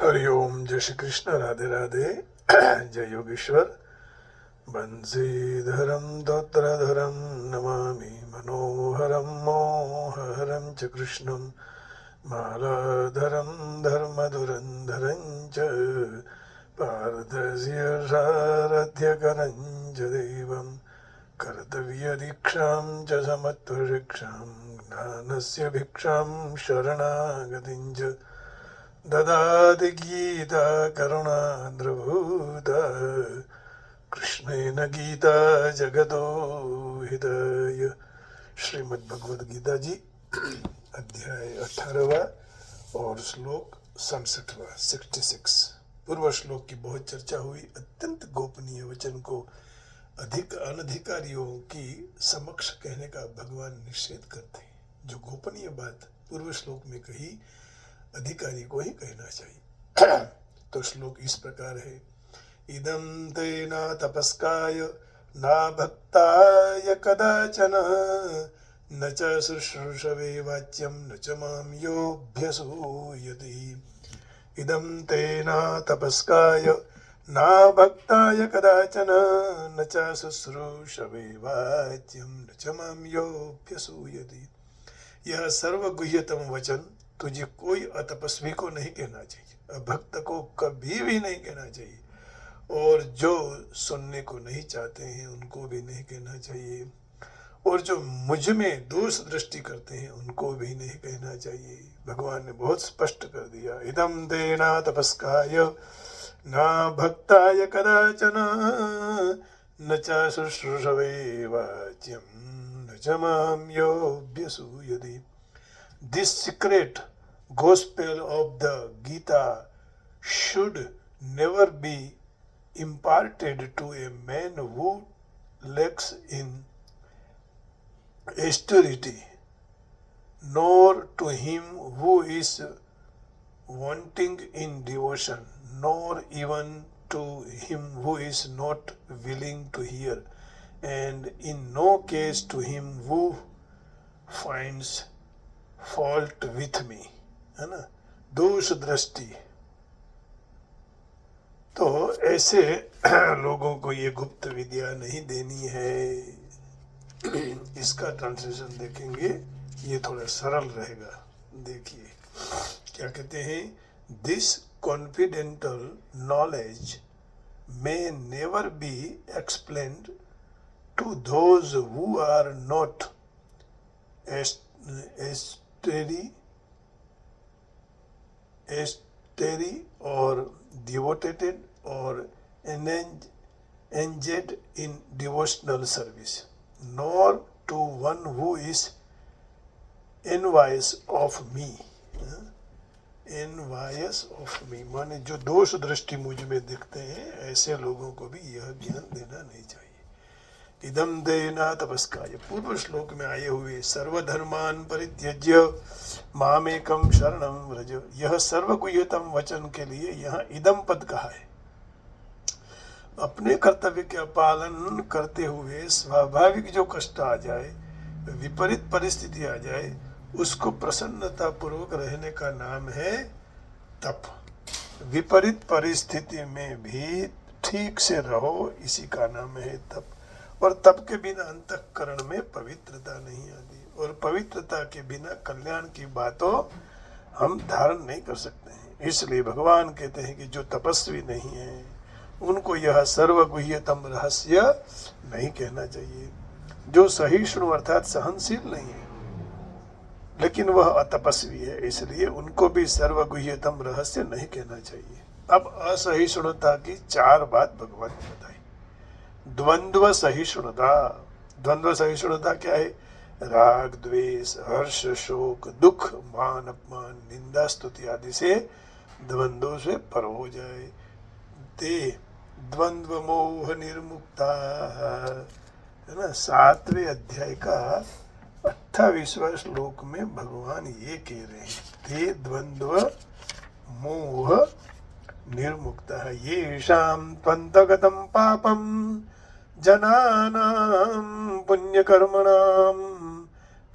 हरिओम। जय श्री कृष्ण। राधे राधे। जय योगेश्वर। बंसीधरम दौत्रधरम नमामि मनोहरम मोहहरम च कृष्णम मालाधरम धर्मधुरंधरं च पार्थस्य सारथ्यकरं च देवं कर्तव्यदीक्षां च समत्वशिक्षां ज्ञानस्य भिक्षां शरणागतिं च ददाति गीता करुणाद्रभूता कृष्णेन गीता जगतो हृदय। श्रीमद् भगवद गीता जी अध्याय 18वां और श्लोक 67वां 66। पूर्व श्लोक की बहुत चर्चा हुई। अत्यंत गोपनीय वचन को अधिक अनधिकारियों की समक्ष कहने का भगवान निषेध करते हैं। जो गोपनीय बात पूर्व श्लोक में कही अधिकारी को ही कहना चाहिए। तो श्लोक इस प्रकार है। इदं ते न तपस्काय न भक्ताय कदाचन न च शुश्रूषवे वाच्यं न च मां योऽभ्यसूयति। इदं ते न तपस्काय न भक्ताय कदाचन न च शुश्रूषवे वाच्यं न च मां योऽभ्यसूयति। यह सर्वगुह्यतम वचन तुझे कोई अतपस्वी को नहीं कहना चाहिए, अभक्त को कभी भी नहीं कहना चाहिए, और जो सुनने को नहीं चाहते हैं उनको भी नहीं कहना चाहिए, और जो मुझ में दोष दृष्टि करते हैं उनको भी नहीं कहना चाहिए। भगवान ने बहुत स्पष्ट कर दिया। इदं ते न तपस्काय न भक्ताय कदाचन न च शुश्रूषवे वाच्यं न च मां योऽभ्यसूयति। This secret gospel of the Gita should never be imparted to a man who lacks in austerity, nor to him who is wanting in devotion, nor even to him who is not willing to hear, and in no case to him who finds fault with me, है ना, दोष दृष्टि। तो ऐसे लोगों को ये गुप्त विद्या नहीं देनी है। इसका ट्रांसलेशन देखेंगे, ये थोड़ा सरल रहेगा। देखिए क्या कहते हैं। This confidential knowledge may never be explained to those who are not steady or devoted or engaged in devotional service, nor to one who is envious of me. envious of me माने जो दोष दृष्टि मुझ में दिखते हैं, ऐसे लोगों को भी यह ज्ञान देना नहीं चाहिए। इदं ते न तपस्काय, पूर्व श्लोक में आए हुए सर्वधर्मान परित्यज्य मामेकं शरणं व्रज, यह सर्वगुह्यतम वचन के लिए यहाँ इदम पद कहा है। अपने कर्तव्य का पालन करते हुए स्वाभाविक जो कष्ट आ जाए, विपरीत परिस्थिति आ जाए, उसको प्रसन्नता पूर्वक रहने का नाम है तप। विपरीत परिस्थिति में भी ठीक से रहो, इसी का नाम है तप। और तप के बिना अंतःकरण में पवित्रता नहीं आती, और पवित्रता के बिना कल्याण की बातों हम धारण नहीं कर सकते हैं। इसलिए भगवान कहते हैं कि जो तपस्वी नहीं है उनको यह सर्वगुह्यतम रहस्य नहीं कहना चाहिए। जो सहिष्णु अर्थात सहनशील नहीं है लेकिन वह अतपस्वी है, इसलिए उनको भी सर्वगुह्यतम रहस्य नहीं कहना चाहिए। अब असहिष्णुता की 4 बात भगवान ने बताई। द्वंद्व सहिष्णुता। द्वंद्व सहिष्णुता क्या है? राग द्वेष हर्ष शोक दुख मान अपमान निंदा स्तुति आदि से द्वंद्वों से पर हो जाए। ते द्वंद्व मोह निर्मुक्ता, है ना। 7वें अध्याय का 28वां श्लोक में भगवान ये कह रहे हैं, ते द्वंद्व मोह निर्मुक्ता येषां त्वन्तगतं पापं जनानां पुण्यकर्मणां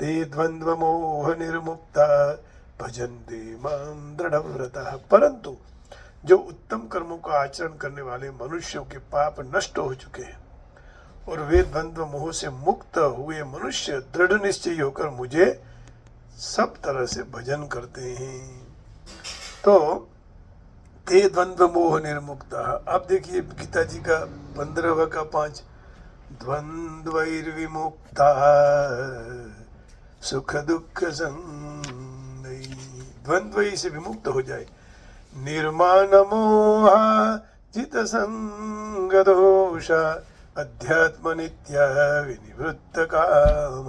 ते द्वन्द्वमोह निर्मुक्ता भजन्ते मां दृढ़व्रतः। परंतु जो उत्तम कर्मों का आचरण करने वाले मनुष्यों के पाप नष्ट हो चुके हैं और वे द्वंद्व मोह से मुक्त हुए मनुष्य दृढ़ निश्चयी होकर मुझे सब तरह से भजन करते हैं। तो ते द्वंद्व मोह निर्मुक्त। अब देखिए गीता जी का 15वां का 5, द्वंद्वैर्विमुक्ता सुख दुख संगैः, द्वंद्व से विमुक्त हो जाए। निर्माण मोहा जित संग दोष अध्यात्म नित्य विनिवृत्त काम,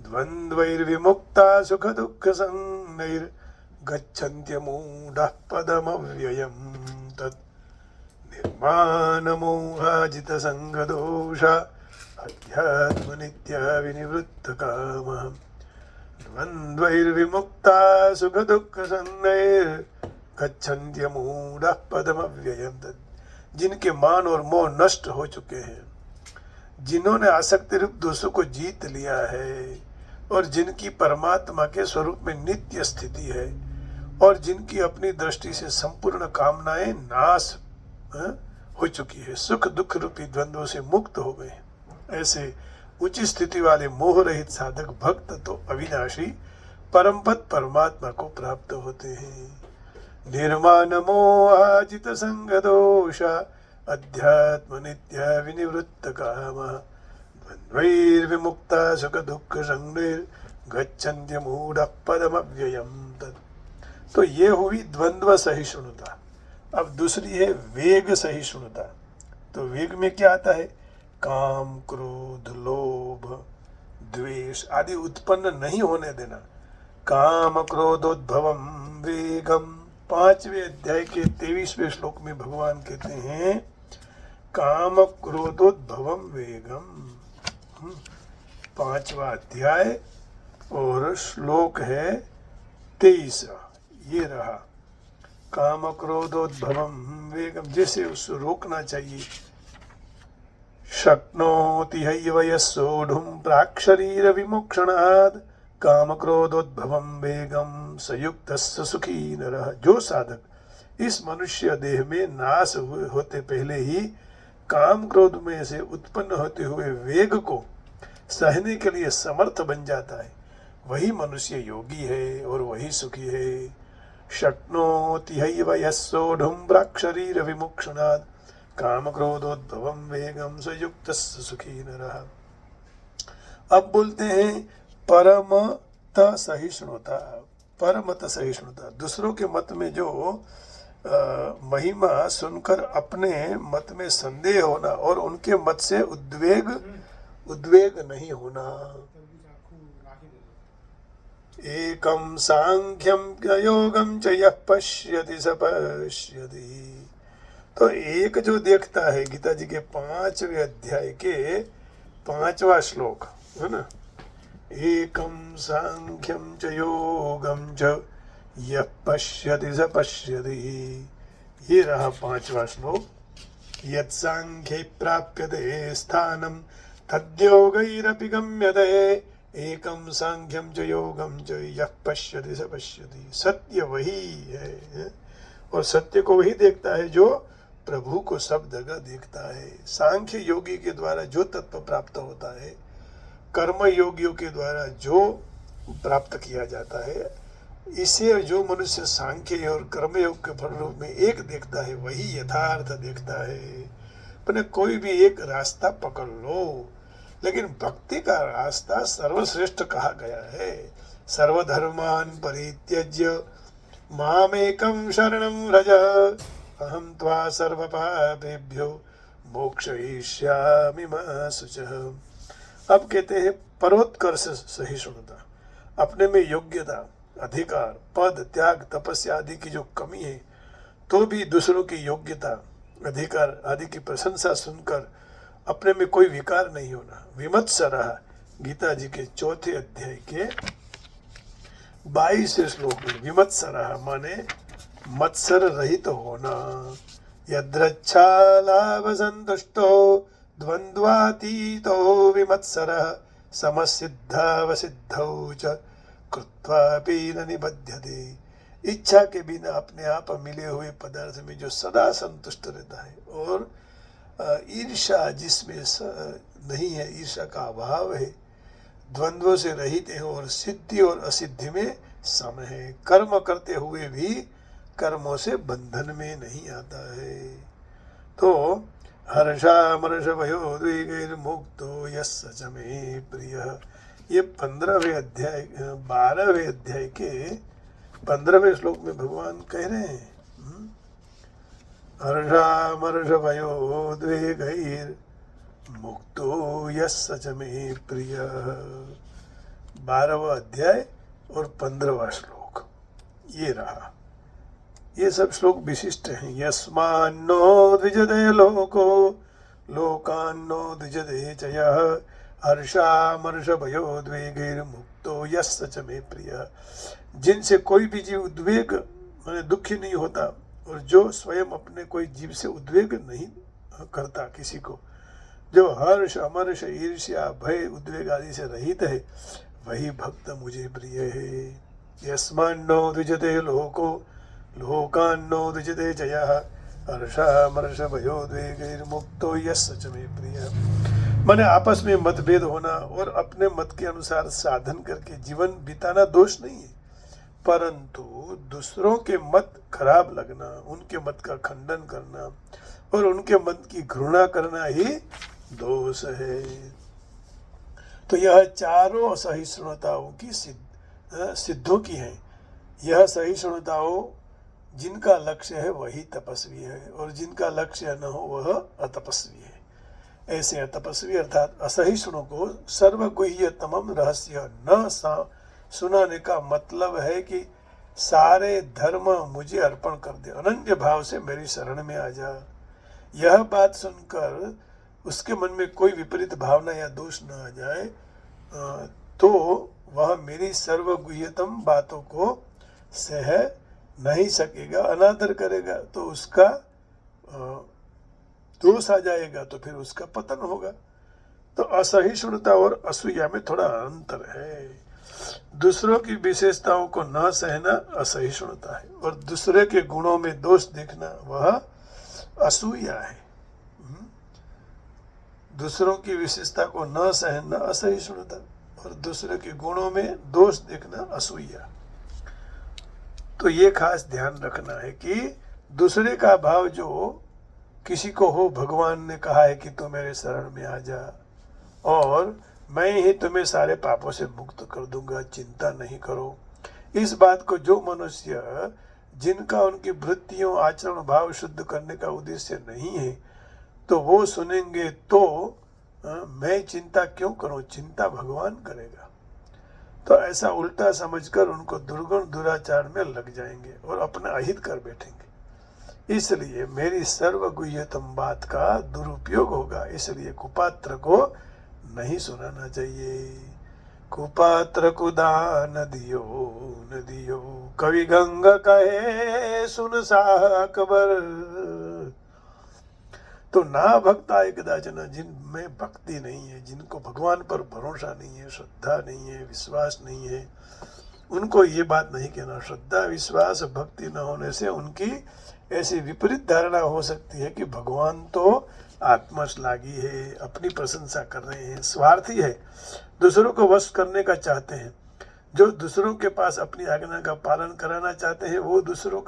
द्वंद्वैर्विमुक्ता सुख दुख संगैर् गच्छन्त्यमूढः पदमव्ययम् तत्, निर्माण मोहाजित संग दोष अध्यात्म नित्य विनिवृत्त काम, द्वंद्वैर्विमुक्ता सुख दुख संगैर् गच्छन्त्यमूढः पदमव्ययम् तत्। जिनके मान और मोह नष्ट हो चुके हैं, जिन्होंने आसक्ति रूप दोषों को जीत लिया है और जिनकी परमात्मा के स्वरूप में नित्य स्थिति है और जिनकी अपनी दृष्टि से संपूर्ण कामनाएं नाश हो चुकी है, सुख दुख रूपी द्वंद्वों से मुक्त हो गए, ऐसे उच्च स्थिति वाले मोह रहित साधक भक्त तो अविनाशी परमपद परमात्मा को प्राप्त होते हैं। निर्माण मोहाजित संग दोष अध्यात्म नित्य विनिवृत्त काम, द्वंद्वैर्विमुक्ता सुख दुख संगैर् गच्छन्त्यमूढः पदमव्ययम् तत्। तो ये हुई द्वंद्व सहिष्णुता। अब दूसरी है वेग सहिष्णुता। तो वेग में क्या आता है? काम क्रोध लोभ द्वेष आदि उत्पन्न नहीं होने देना। काम क्रोधोद्भवम वेगम, 5वें अध्याय के 23वें श्लोक में भगवान कहते हैं काम क्रोधोद्भवम वेगम। 5वां अध्याय और श्लोक है 23। ये रहा काम क्रोधोद्भवम वेगम, जैसे उसको रोकना चाहिए। शक्नोति हैव यः सोढुं प्राक् शरीर विमोक्षणात् काम क्रोधोद्भवम वेगम सयुक्तस्य सुखी नरः। जो साधक इस मनुष्य देह में नाश होते पहले ही काम क्रोध में से उत्पन्न होते हुए वेग को सहने के लिए समर्थ बन जाता है, वही मनुष्य योगी है और वही सुखी है। शक्नोति हैव यः सोढुं प्राक् शरीर विमोक्षणात् काम क्रोधोद्भवम वेगम सयुक्तस्य सुखी नरः। अब बोलते हैं परमत सहिष्णुता। परमत सहिष्णुता, दूसरों के मत में जो महिमा सुनकर अपने मत में संदेह होना और उनके मत से उद्वेग नहीं होना। एकम सांख्यम योगम च यः पश्यति स पश्यति। तो एक जो देखता है, गीता जी के 5वें अध्याय के 5वां श्लोक है ना, एकम सांख्यम च योगम च यः पश्यति स पश्यति। ये रहा 5वां श्लोक। यत् सांख्ये प्राप्यते स्थानं तद्योगैरपि गम्यते एकम सांख्यम च योगम च यः पश्यति स पश्यति। सत्य वही है और सत्य को वही देखता है जो प्रभु को सब जगह देखता है। सांख्य योगी के द्वारा जो तत्व प्राप्त होता है, कर्म योगियों के द्वारा जो प्राप्त किया जाता है, इसे जो मनुष्य सांख्य और कर्मयोग के फल रूप में एक देखता है, वही यथार्थ देखता है। अपने कोई भी एक रास्ता पकड़ लो, लेकिन भक्ति का रास्ता सर्वश्रेष्ठ कहा गया है। सर्वधर्मान परित्यज्य मामेकं शरणं व्रज अहं त्वा सर्वपापेभ्यो मोक्षयिष्यामि मा शुचः। अब कहते हैं परोत्कर्ष सहिष्णुता। अपने में योग्यता, अधिकार, पद, त्याग, तपस्या आदि की जो कमी है, तो भी दूसरों की योग्यता, अधिकार आदि की प्रशंसा सुनकर अपने में कोई विकार नहीं होना। विमत्सरः, गीता जी के 4थे अध्याय के 22वें श्लोक में विमत्सरः माने मत्सर रहित होना। यद्रच्छालाभ संतुष्टो द्वंद्वातीतो विमत्सरः समसिद्धावसिद्धौ च कृत्वापि न निबध्यते इच्छा के बिना अपने आप मिले हुए पदार्थ में जो सदा संतुष्ट रहता है, और ईर्ष्या जिसमें नहीं है, ईर्ष्या का अभाव है, द्वंद्वों से रहित है और सिद्धि और असिद्धि में सम है, कर्म करते हुए भी कर्मों से बंधन में नहीं आता है। तो हर्षामर्ष भयोद्वेगैर्मुक्तो यस्य च मे प्रियः, ये 15वें अध्याय 12वें अध्याय के 15वें श्लोक में भगवान कह रहे हैं, हर्षामर्ष भयोद्वेगैर्मुक्तो यस्य च मे प्रियः। 12वां अध्याय और 15वां श्लोक ये रहा। ये सब श्लोक विशिष्ट हैं। यस्मान्नो द्विजते लोको लोकान्नो द्विजते च यः हर्षामर्ष भयोद्वेगैर्मुक्तो यस्य च मे प्रियः, जिनसे कोई भी जीव उद्वेग माने दुखी नहीं होता, और जो स्वयं अपने कोई जीव से उद्वेग नहीं करता, किसी को, जो हर्ष अमर्ष ईर्ष्या भय उद्वेग आदि से रहित है, वही भक्त मुझे प्रिय है। यस्मान्नो द्विजते लोको लोकान्नो द्विजते च यः हर्षामर्ष भयोद्वेगैर्मुक्तो यस्य च मे प्रियः। माने आपस में मतभेद होना और अपने मत के अनुसार साधन करके जीवन बिताना दोष नहीं है, परंतु दूसरों के मत खराब लगना, उनके मत का खंडन करना और उनके मत की घृणा करना ही दोष है। तो यह चारों असहिष्णुताओं की सिद्धों की हैं। यह सहिष्णुताओं जिनका लक्ष्य है वही तपस्वी है, और जिनका लक्ष्य न हो वह अतपस्वी है। ऐसे अतपस्वी अर्थात असहिष्णु को सर्वगुह्यतमम रहस्य न सुनाने का मतलब है कि सारे धर्म मुझे अर्पण कर दे, अनन्य भाव से मेरी शरण में आ जा। यह बात सुनकर उसके मन में कोई विपरीत भावना या दोष न आ जाए तो वह मेरी सर्वगुह्यतम बातों को सह नहीं सकेगा, अनादर करेगा तो उसका दोष आ जाएगा, तो फिर उसका पतन होगा। तो असहिष्णुता और असूया में थोड़ा अंतर है। दूसरों की विशेषताओं को न सहना असहिष्णुता है, और दूसरे के गुणों में दोष देखना वह असूया है। दूसरों की विशेषता को न सहना असहिष्णुता, और दूसरे के गुणों में दोष देखना असूया। तो ये खास ध्यान रखना है कि दूसरे का भाव जो किसी को हो, भगवान ने कहा है कि तू मेरे शरण में आ जा और मैं ही तुम्हें सारे पापों से मुक्त कर दूंगा, चिंता नहीं करो। इस बात को जो मनुष्य जिनका उनकी वृत्तियों आचरण भाव शुद्ध करने का उद्देश्य नहीं है, तो वो सुनेंगे तो मैं चिंता क्यों करूं, चिंता भगवान करेगा। तो ऐसा उल्टा समझकर उनको दुर्गुण दुराचार में लग जाएंगे और अपना अहित कर बैठेंगे। इसलिए मेरी सर्वगुह्यतम बात का दुरुपयोग होगा, इसलिए कुपात्र को नहीं सुनाना चाहिए। कुपात्र को दान दियो न दियो, कवि गंग कहे सुन साह अकबर। तो ना भक्ता एक दाचना, जिनमें भक्ति नहीं है, जिनको भगवान पर भरोसा नहीं है, श्रद्धा नहीं है, विश्वास नहीं है, उनको ये बात नहीं कहना। श्रद्धा विश्वास भक्ति न होने से उनकी ऐसी विपरीत धारणा हो सकती है कि भगवान तो आत्मश्लाघी है, अपनी प्रशंसा कर रहे हैं, स्वार्थी है, दूसरों को वश करने का चाहते हैं। जो दूसरों के पास अपनी आज्ञा का पालन कराना चाहते हैं वो दूसरों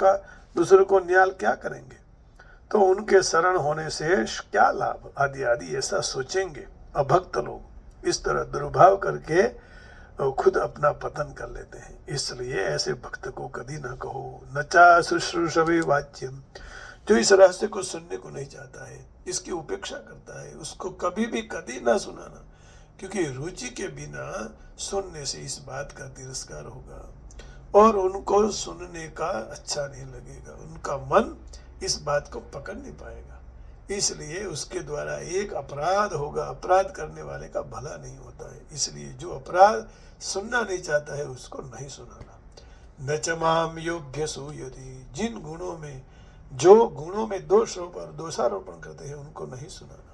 को न्याल क्या करेंगे, तो उनके शरण होने से क्या लाभ आदि आदि ऐसा सोचेंगे। अभक्त लोग इस तरह दुर्भाव करके खुद अपना पतन कर लेते हैं। इसलिए ऐसे भक्त को कभी ना कहो। नचा शुश्रूषवे वाच्यम, जो इस रहस्य को सुनने को नहीं चाहता है, इसकी उपेक्षा करता है, उसको कभी भी कभी ना सुनाना, क्योंकि रुचि के बिना सुनने से इस बात का तिरस्कार होगा और उनको सुनने का अच्छा नहीं लगेगा, उनका मन इस बात को पकड़ नहीं पाएगा। इसलिए उसके द्वारा एक अपराध होगा, अपराध करने वाले का भला नहीं होता है। इसलिए जो अपराध सुनना नहीं चाहता है उसको नहीं सुनाना। न च माम योभ्य सूयति, जिन गुणों में जो गुणों में दोषारोपण करते हैं उनको नहीं सुनाना,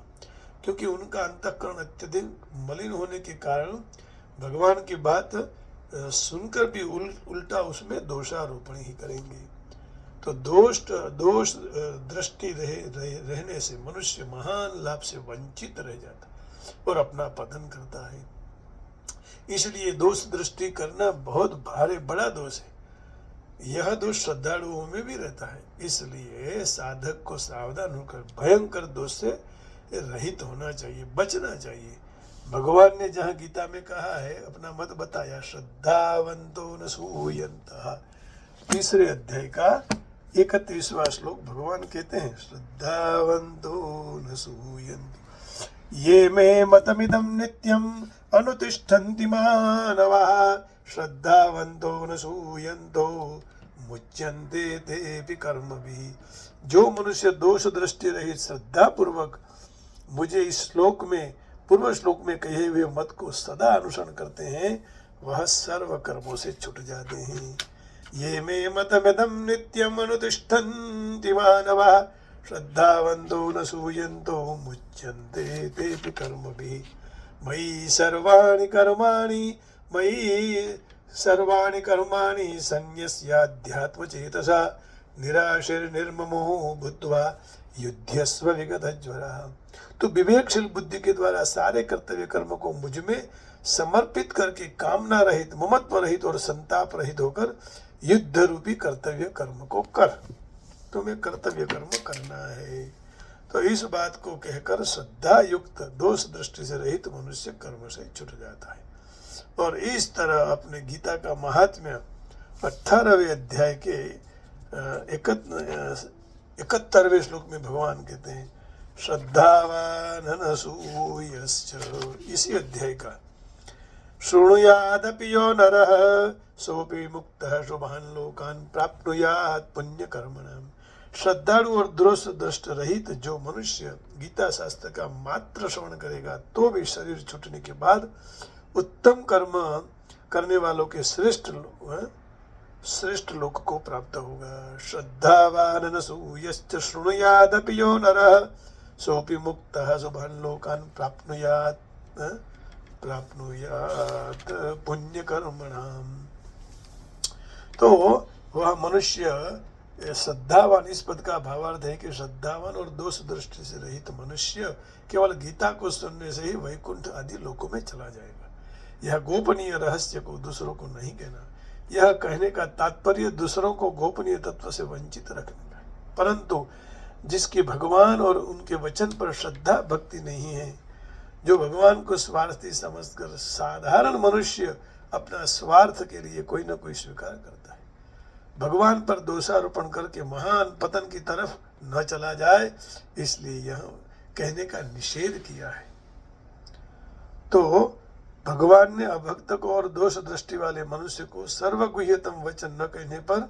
क्योंकि उनका अंतःकरण अत्यधिक मलिन होने के कारण भगवान की बात सुनकर भी उल्टा उसमें दोषारोपण ही करेंगे। तो दोष दृष्टि रहने से मनुष्य महान लाभ से वंचित रह जाता और अपना पतन करता है। इसलिए दोष दृष्टि करना बहुत भारी बड़ा दोष है। यह दोष श्रद्धालुओं में भी रहता है। इसलिए साधक को सावधान होकर भयंकर दोष से रहित होना चाहिए, बचना चाहिए। भगवान ने जहाँ गीता में कहा है, अपना मत बताया, श्रद्धावंतो न सूयन्तः, 3 अध्याय का 31वां श्लोक भगवान कहते हैं, श्रद्धावंतो न सूयन्ति ये मे मतमिदं नित्यम् अनुतिष्ठन्ति मानवाः श्रद्धावंतो न सूयन्तो मुच्यन्ते तेऽपि कर्मभिः। जो मनुष्य दोष दृष्टि रहित श्रद्धा पूर्वक मुझे इस श्लोक में, पूर्व श्लोक में कहे हुए मत को सदा अनुसरण करते हैं, वह सर्व कर्मों से छूट जाते हैं। ये मे मतमिदं नित्यम् अनुतिष्ठन्ति मानवाः श्रद्धावन्तो न सूयन्तो मुच्यन्ते तेऽपि कर्मभिः। मयि सर्वाणि कर्माणि सन्न्यस्याध्यात्मचेतसा निराशीर्निर्ममो भूत्वा युध्यस्व विगतज्वरः। तो विवेकशील बुद्धि के द्वारा सारे कर्तव्य कर्म को मुझ में समर्पित करके कामना रहित, ममत्व रहित और संताप रहित होकर युद्ध रूपी कर्तव्य कर्म को कर। तुम्हें कर्तव्य कर्म करना है। तो इस बात को कहकर श्रद्धा युक्त दोष दृष्टि से रहित मनुष्य कर्म से छूट जाता है। और इस तरह अपने गीता का महात्म्य 18वें अध्याय के 71वें श्लोक में भगवान कहते हैं, श्रद्धावान अनसूयश्च, इसी अध्याय का, शृणुयादपि यो नरः सोऽपि मुक्तः शुभान् लोकान् प्राप्नुयात् पुण्यकर्मणाम्। श्रद्धालु और दोष दृष्ट रहित जो मनुष्य गीता शास्त्र का मात्र श्रवण करेगा तो भी शरीर छूटने के बाद उत्तम कर्म करने वालों के श्रेष्ठ लोक को प्राप्त होगा। श्रद्धावान अनसूयश्च शृणुयादपि यो नरः सोऽपि मुक्तः शुभान् लोकान् प्राप्नुयात् पुण्यकर्मणाम्। तो वह मनुष्य श्रद्धावान, इस पद का भावार्थ है कि श्रद्धावान और दोष दृष्टि से रहित मनुष्य केवल गीता को सुनने से ही वैकुंठ आदि लोकों में चला जाएगा। यह गोपनीय रहस्य को दूसरों को नहीं कहना। यह कहने का तात्पर्य दूसरों को गोपनीय तत्व से वंचित रखने का है। परंतु जिसकी भगवान और उनके वचन पर श्रद्धा भक्ति नहीं है, जो भगवान को स्वार्थी समझकर साधारण मनुष्य अपना स्वार्थ के लिए कोई न कोई स्वीकार करता है, भगवान पर दोषारोपण करके महान पतन की तरफ न चला जाए, इसलिए यह कहने का निषेध किया है। तो भगवान ने अभक्त को और दोष दृष्टि वाले मनुष्य को सर्वगुह्यतम वचन न कहने पर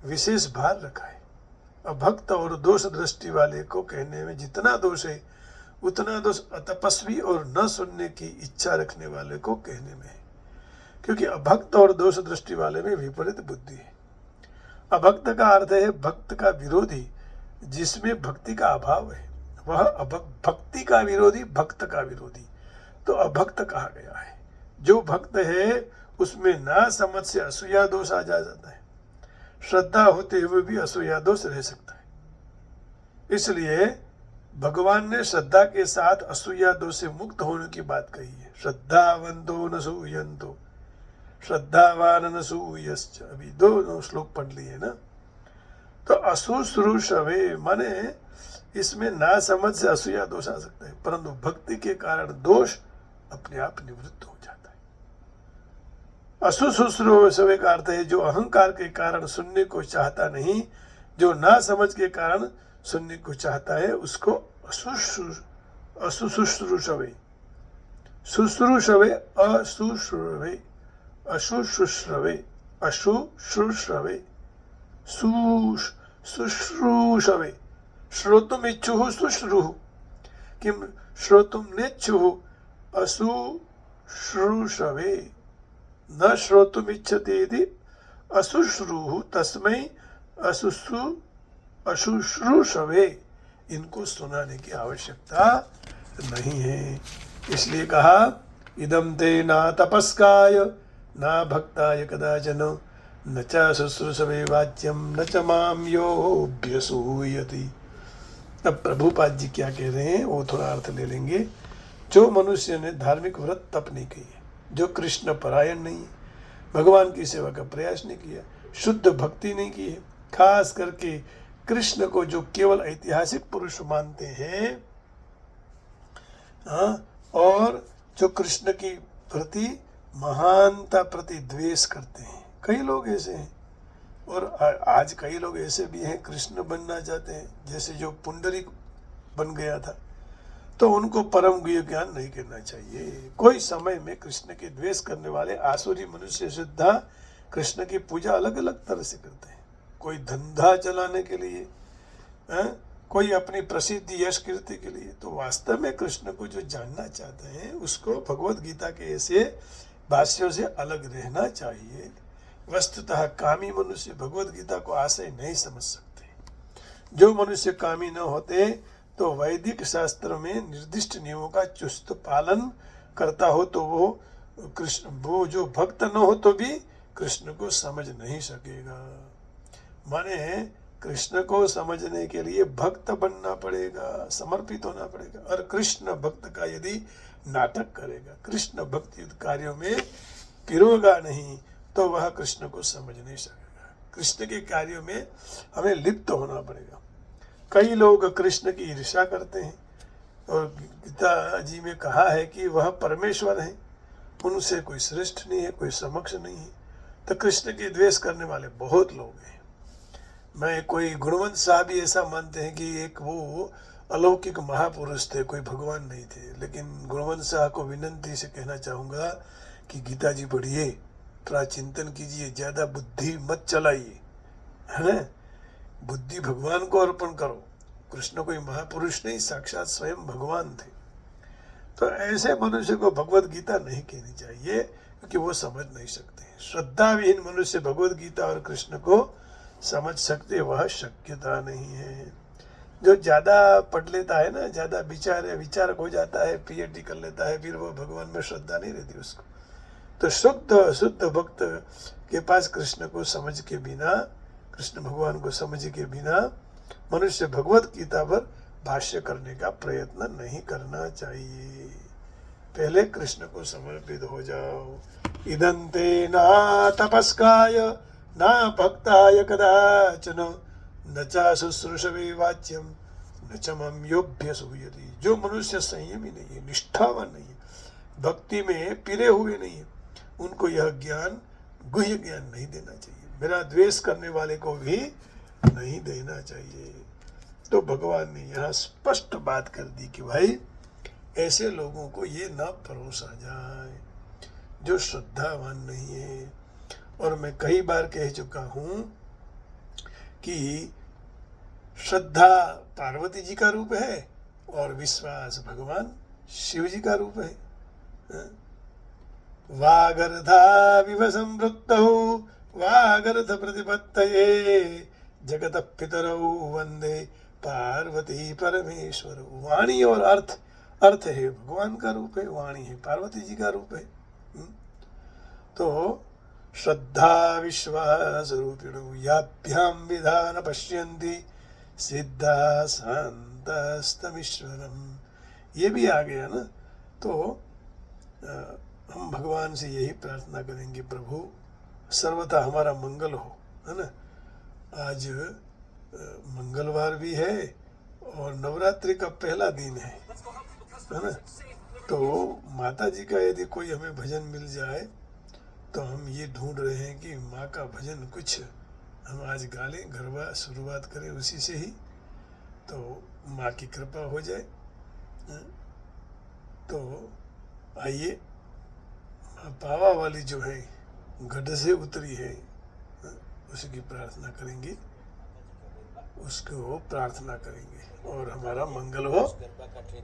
विशेष भार रखा है। अभक्त और दोष दृष्टि वाले को कहने में जितना दोष है उतना दोष तपस्वी और न सुनने की इच्छा रखने वाले को कहने में है, क्योंकि अभक्त और दोष दृष्टि वाले में विपरीत बुद्धि है। अभक्त का अर्थ है भक्त का विरोधी, जिसमें भक्ति का अभाव है। वह भक्ति का विरोधी, भक्त का विरोधी, तो अभक्त कहा गया है। जो भक्त है उसमें ना समझ से असूया दोष आ जाता है। श्रद्धा होते हुए भी असूया दोष रह सकता है। इसलिए भगवान ने श्रद्धा के साथ असूया दोष से मुक्त होने की बात कही है। श्रद्धावंतो न सूयन्तो श्रद्धावान न सूयश्च, अभी 2 श्लोक पढ़ लिए ना। तो अशुश्रूषवे माने इसमें ना समझ से असूया दोष आ सकता है, परंतु भक्ति के कारण दोष अपने आप निवृत्त हो जाता है। अशुश्रूषवे का अर्थ है जो अहंकार के कारण सुनने को चाहता नहीं, जो ना समझ के कारण सुनने को चाहता है, उसको अशुश्रूषवे, शुश्रूषवे, अशुश्रूषवे, अशुश्रूषवे, अशुश्रूषवे, शुश्रूषवे, श्रोतुम इच्छुः शुश्रूः, किम श्रोतुम नेच्छुः अशुश्रूषवे, न श्रोतुम इच्छति यदि अशुश्रूः तस्मै अशुश्रूषवे। इनको सुनाने की आवश्यकता नहीं है। इसलिए कहा इदं ते न तपस्काय ना भक्ताय कदाचन न च शुश्रूषवे वाच्यम न च माम योऽभ्यसूयति। अब प्रभुपाद जी क्या कह रहे हैं वो थोड़ा अर्थ ले लेंगे। जो मनुष्य ने धार्मिक व्रत तप नहीं किए, जो कृष्ण परायण नहीं है, भगवान की सेवा का प्रयास नहीं किया, शुद्ध भक्ति नहीं की है, खास करके कृष्ण को जो केवल ऐतिहासिक पुरुष मानते हैं, हाँ, और जो कृष्ण की प्रति महानता प्रति द्वेष करते हैं, कई लोग ऐसे हैं। और आज कई लोग ऐसे भी हैं कृष्ण बनना चाहते हैं, जैसे जो पुंडरीक बन गया था, तो उनको परम गुह्य ज्ञान नहीं करना चाहिए। कोई समय में कृष्ण के द्वेष करने वाले आसुरी मनुष्य शुद्धा कृष्ण की पूजा अलग अलग तरह से करते हैं। कोई धंधा चलाने के लिए, कोई अपनी प्रसिद्धि यश कीर्ति के लिए। तो वास्तव में कृष्ण को जो जानना चाहते हैं उसको भगवत गीता के ऐसे भाष्यों से अलग रहना चाहिए। वस्तुतः कामी मनुष्य भगवत गीता को आशय नहीं समझ सकते। जो मनुष्य कामी न होते तो वैदिक शास्त्र में निर्दिष्ट नियमों का चुस्त पालन करता हो तो वो जो भक्त न हो तो भी कृष्ण को समझ नहीं सकेगा। माने कृष्ण को समझने के लिए भक्त बनना पड़ेगा, समर्पित होना पड़ेगा। और कृष्ण भक्त का यदि नाटक करेगा, कृष्ण भक्ति कार्यों में पिरोगा नहीं, तो वह कृष्ण को समझ नहीं सकेगा। कृष्ण के कार्यों में हमें लिप्त होना पड़ेगा। कई लोग कृष्ण की ईर्ष्या करते हैं, और गीता जी में कहा है कि वह परमेश्वर है, उनसे कोई श्रेष्ठ नहीं है, कोई समक्ष नहीं है। तो कृष्ण के द्वेष करने वाले बहुत लोग हैं। मैं कोई गुणवंत साहब भी ऐसा मानते हैं कि एक वो अलौकिक महापुरुष थे, कोई भगवान नहीं थे। लेकिन गुणवंत साहब को विनंती से कहना चाहूँगा कि गीता जी पढ़िए, थोड़ा चिंतन कीजिए, ज़्यादा बुद्धि मत चलाइए, है ना। बुद्धि भगवान को अर्पण करो। कृष्ण कोई महापुरुष नहीं, साक्षात स्वयं भगवान थे। तो ऐसे मनुष्य को भगवत गीता नहीं कहनी चाहिए, क्योंकि वो समझ नहीं सकते। श्रद्धाविहीन मनुष्य भगवत गीता और कृष्ण को समझ सकते, वह शक्यता नहीं है। जो ज़्यादा पढ़ लेता है ना, ज़्यादा विचारक हो जाता है, पीएचडी कर लेता है, फिर वो भगवान में श्रद्धा नहीं रहती उसको। तो शुद्ध भक्त के पास कृष्ण को समझ के बिना, कृष्ण भगवान को समझ के बिना मनुष्य भगवत गीता पर भाष्य करने का प्रयत्न नहीं करना चाहिए। पहले कृष्ण को समर्पित हो जाओ। इदंते ना तपस्काय ना भक्ताय कदाचन न च शुश्रूषवे वाच्यम न च मम योऽभ्यसूयति। जो मनुष्य संयमी नहीं है, निष्ठावान नहीं है, भक्ति में पिरे हुए नहीं है, उनको यह ज्ञान, गुह्य ज्ञान नहीं देना चाहिए। मेरा द्वेष करने वाले को भी नहीं देना चाहिए। तो भगवान ने यहाँ स्पष्ट बात कर दी कि भाई ऐसे लोगों को ये ना परोसा जाए जो श्रद्धावान नहीं है। और मैं कई बार कह चुका हूँ कि श्रद्धा पार्वती जी का रूप है और विश्वास भगवान शिव जी का रूप है। वागर्धाविव संवृत्तौ वागर्ध प्रतिपत्तये जगत पितरौ वंदे पार्वती परमेश्वर। वाणी और अर्थ है भगवान का रूप है, वाणी है पार्वती जी का रूप है। तो श्रद्धा विश्वास रूपिणो याभ्याम विधान पश्यन्ति सिद्धा शान्तस्तमीश्वरम। ये भी आ गया ना। तो हम भगवान से यही प्रार्थना करेंगे, प्रभु सर्वथा हमारा मंगल हो, है ना। आज मंगलवार भी है और नवरात्रि का पहला दिन है ना। तो माता जी का यदि कोई हमें भजन मिल जाए तो हम ये ढूंढ रहे हैं कि माँ का भजन कुछ हम आज गा लें, गरबा शुरुआत करें उसी से ही, तो माँ की कृपा हो जाए। तो आइए, माँ पावा वाली जो है गढ़ से उतरी है, उसकी प्रार्थना करेंगे, उसको प्रार्थना करेंगे और हमारा मंगल हो,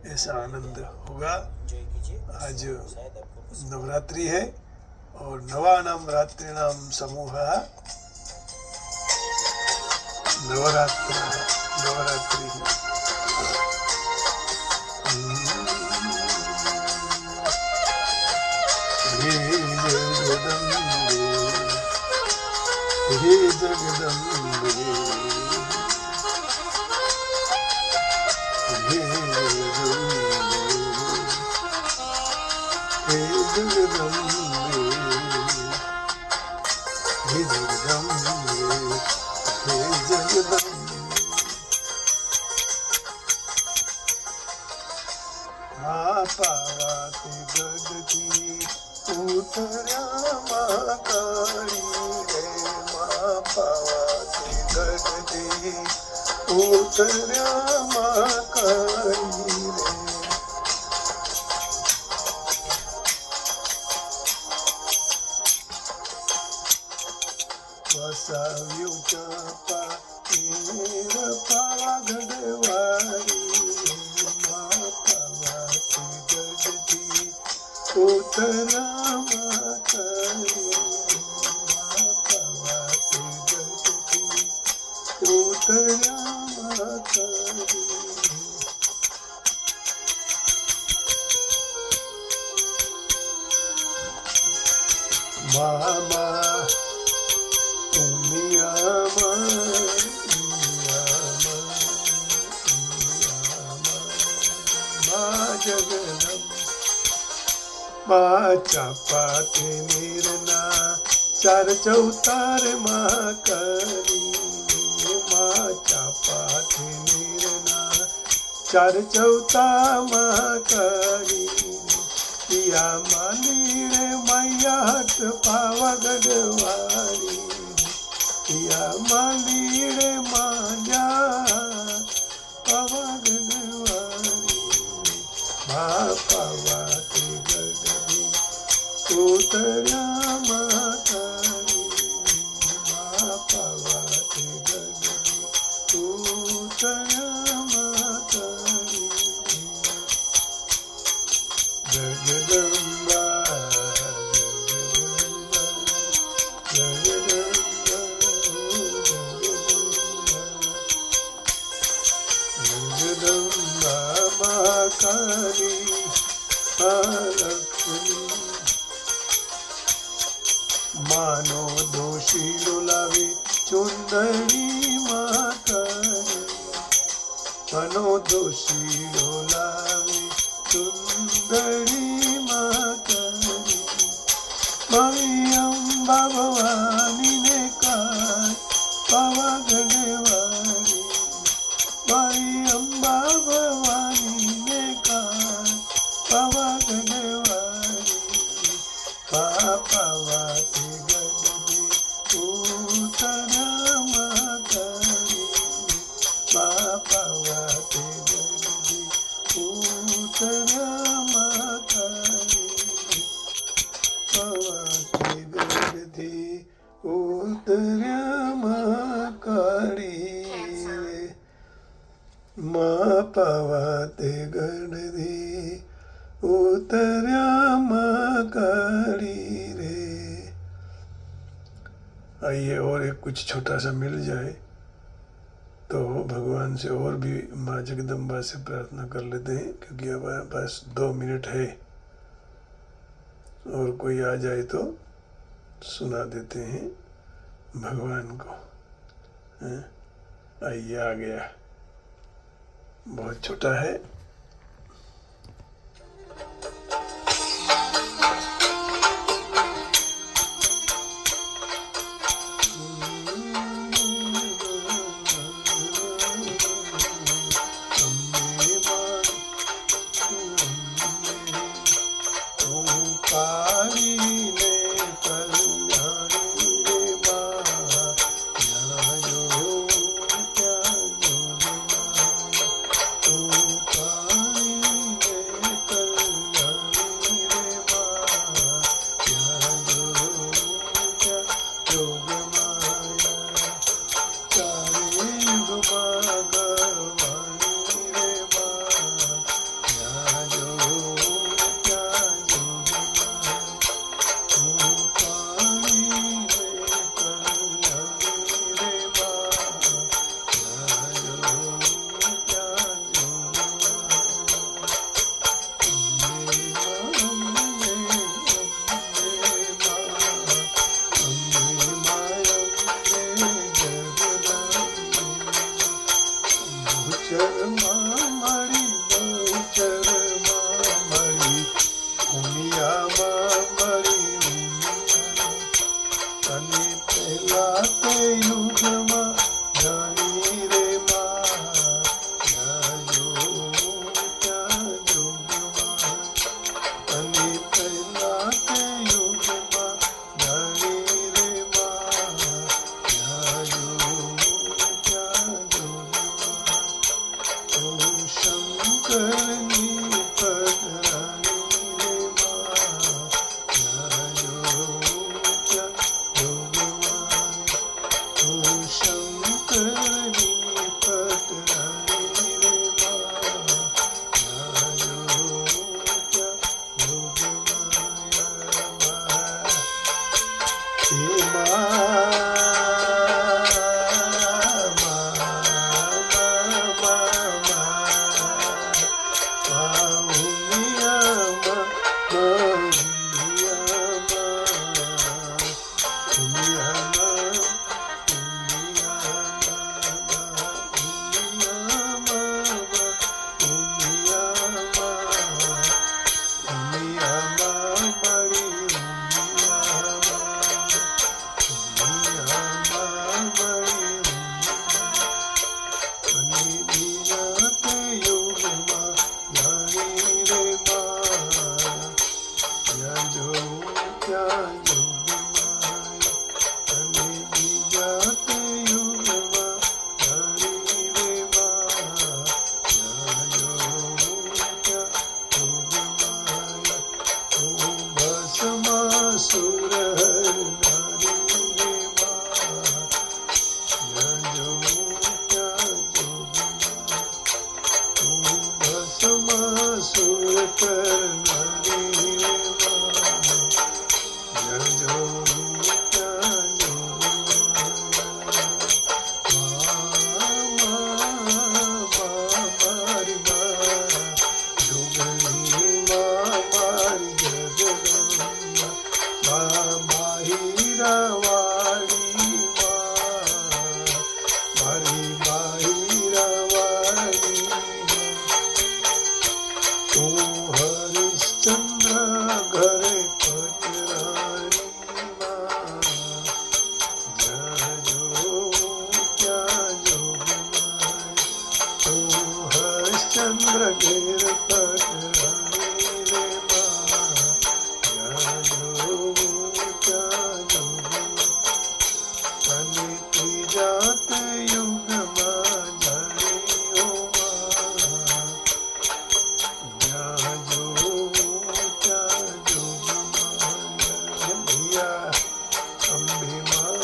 ऐसा आनंद होगा। आज नवरात्रि है और नवानाम रात्रिनाम समूहः नवरात्रि हे जगदम्बे हे जगदम्बे, हे जगदम्बे, हे जगदम्बे, हे जगदम्बे। पावाते गगती उतऱ्या माकाळी रे, पावाते गगती उतऱ्या माकाळी रे। वसाव्यूच्या पाठीवर पावागडवारी उतरा माकाळी, पावाते गगती उतरा माकाळी। मामा तुम्ही आमा, मा जगदम्बे, माच्या पाते निर्ना चार चौतार माकाळी, माच्या पाते निर्ना चार चौता माकाळी। या मालीडे मैयाट पावागडवारी, या मालीडे माझ्या पावागडवारी। पावाते गगती उतऱ्या माकाळी, पावाते गगती उतऱ्या माकाळी। जगदम्बा, जगदम्बा, जगदम्बा, माकाळी लक्ष्मी। मानो दोषी डोलावे चुंदरी माकाळी, मानो दोषी डोलावे चुंदरी माकाळी। माई अंबा भवानीने काय पावागडवारी, माई अंबा भवानीने काय पावागडवारी। पावाते गगती उतऱ्या माकाळी, पावाते गगती उतऱ्या माकाळी, पावाते गगती उतऱ्या माकाळी। पावाते गगती उतऱ्या माकाळी रे। आइए और एक कुछ छोटा सा मिल जाए तो भगवान से और भी माँ जगदम्बा से प्रार्थना कर लेते हैं, क्योंकि अब बस 2 मिनट है और कोई आ जाए तो सुना देते हैं भगवान को। आइए आ गया, बहुत छोटा है। Oh, બહુચરમાં મળી બહુચરમાં મળી ઉમિયામાં મળી ઉમિયા અને પહેલા તે યુગમાં જાણી રે માં ત્યાં જોગમાં અને પહેલા તે યુગમાં જાણી રે માં ત્યાં જોગમાં ઓ શંકરની પધરાણી રે માં ત્યાં જોગમાં ઓ શંકરની પધરાણી રે માં ત્યાં ચંદ્ર ઘેર પટરાણી રે માં ત્યાં અને ત્રીજા તે યુગમાં જાણીઓ માં જ્યાં ત્યાં જોગમાં અંબે માં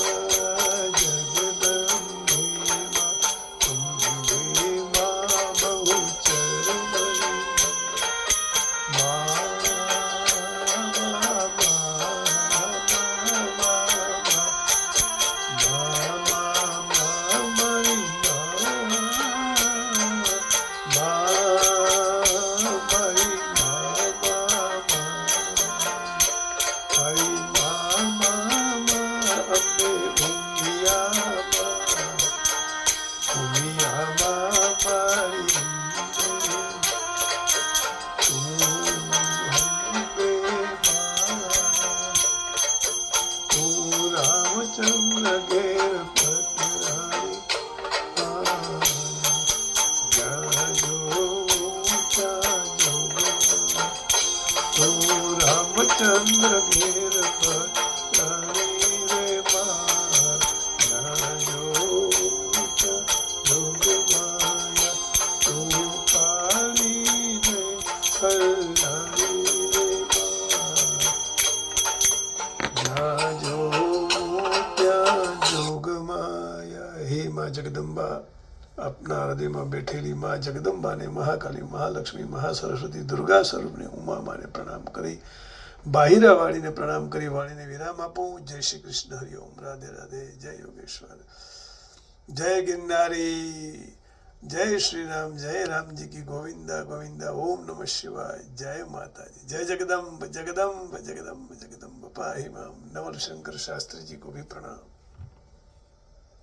રામચંદ્ર ઘેર પટરાણી રામચંદ્ર ઘેર પટરાણી રે માં જોગમાયા તું કાળી રે કલ્યાણી રે માં હે માં જગદંબા, આપના હૃદયમાં બેઠેલી માં જગદંબાને, મહાકાલી, મહાલક્ષ્મી, મહાસરસ્વતી, દુર્ગા સ્વરૂપને ઉમા માને પ્રણામ કરી, બાહિરા વાણીને પ્રણામ કરી વાણીને વિરામ આપું. જય શ્રી કૃષ્ણ, હરિઓમ, રાધે રાધે, જય યોગેશ્વર, જય ગિરનારી, જય શ્રી રામ, જય રામજી કી ગોવિંદા ગોવિંદા, ઓમ નમઃ શિવાય, જય માતાજી, જય જગદम्ब जगदम्ब जगदम्ब जगदम्ब पाहि मां. नवल शंकर शास्त्री जी को भी प्रणाम.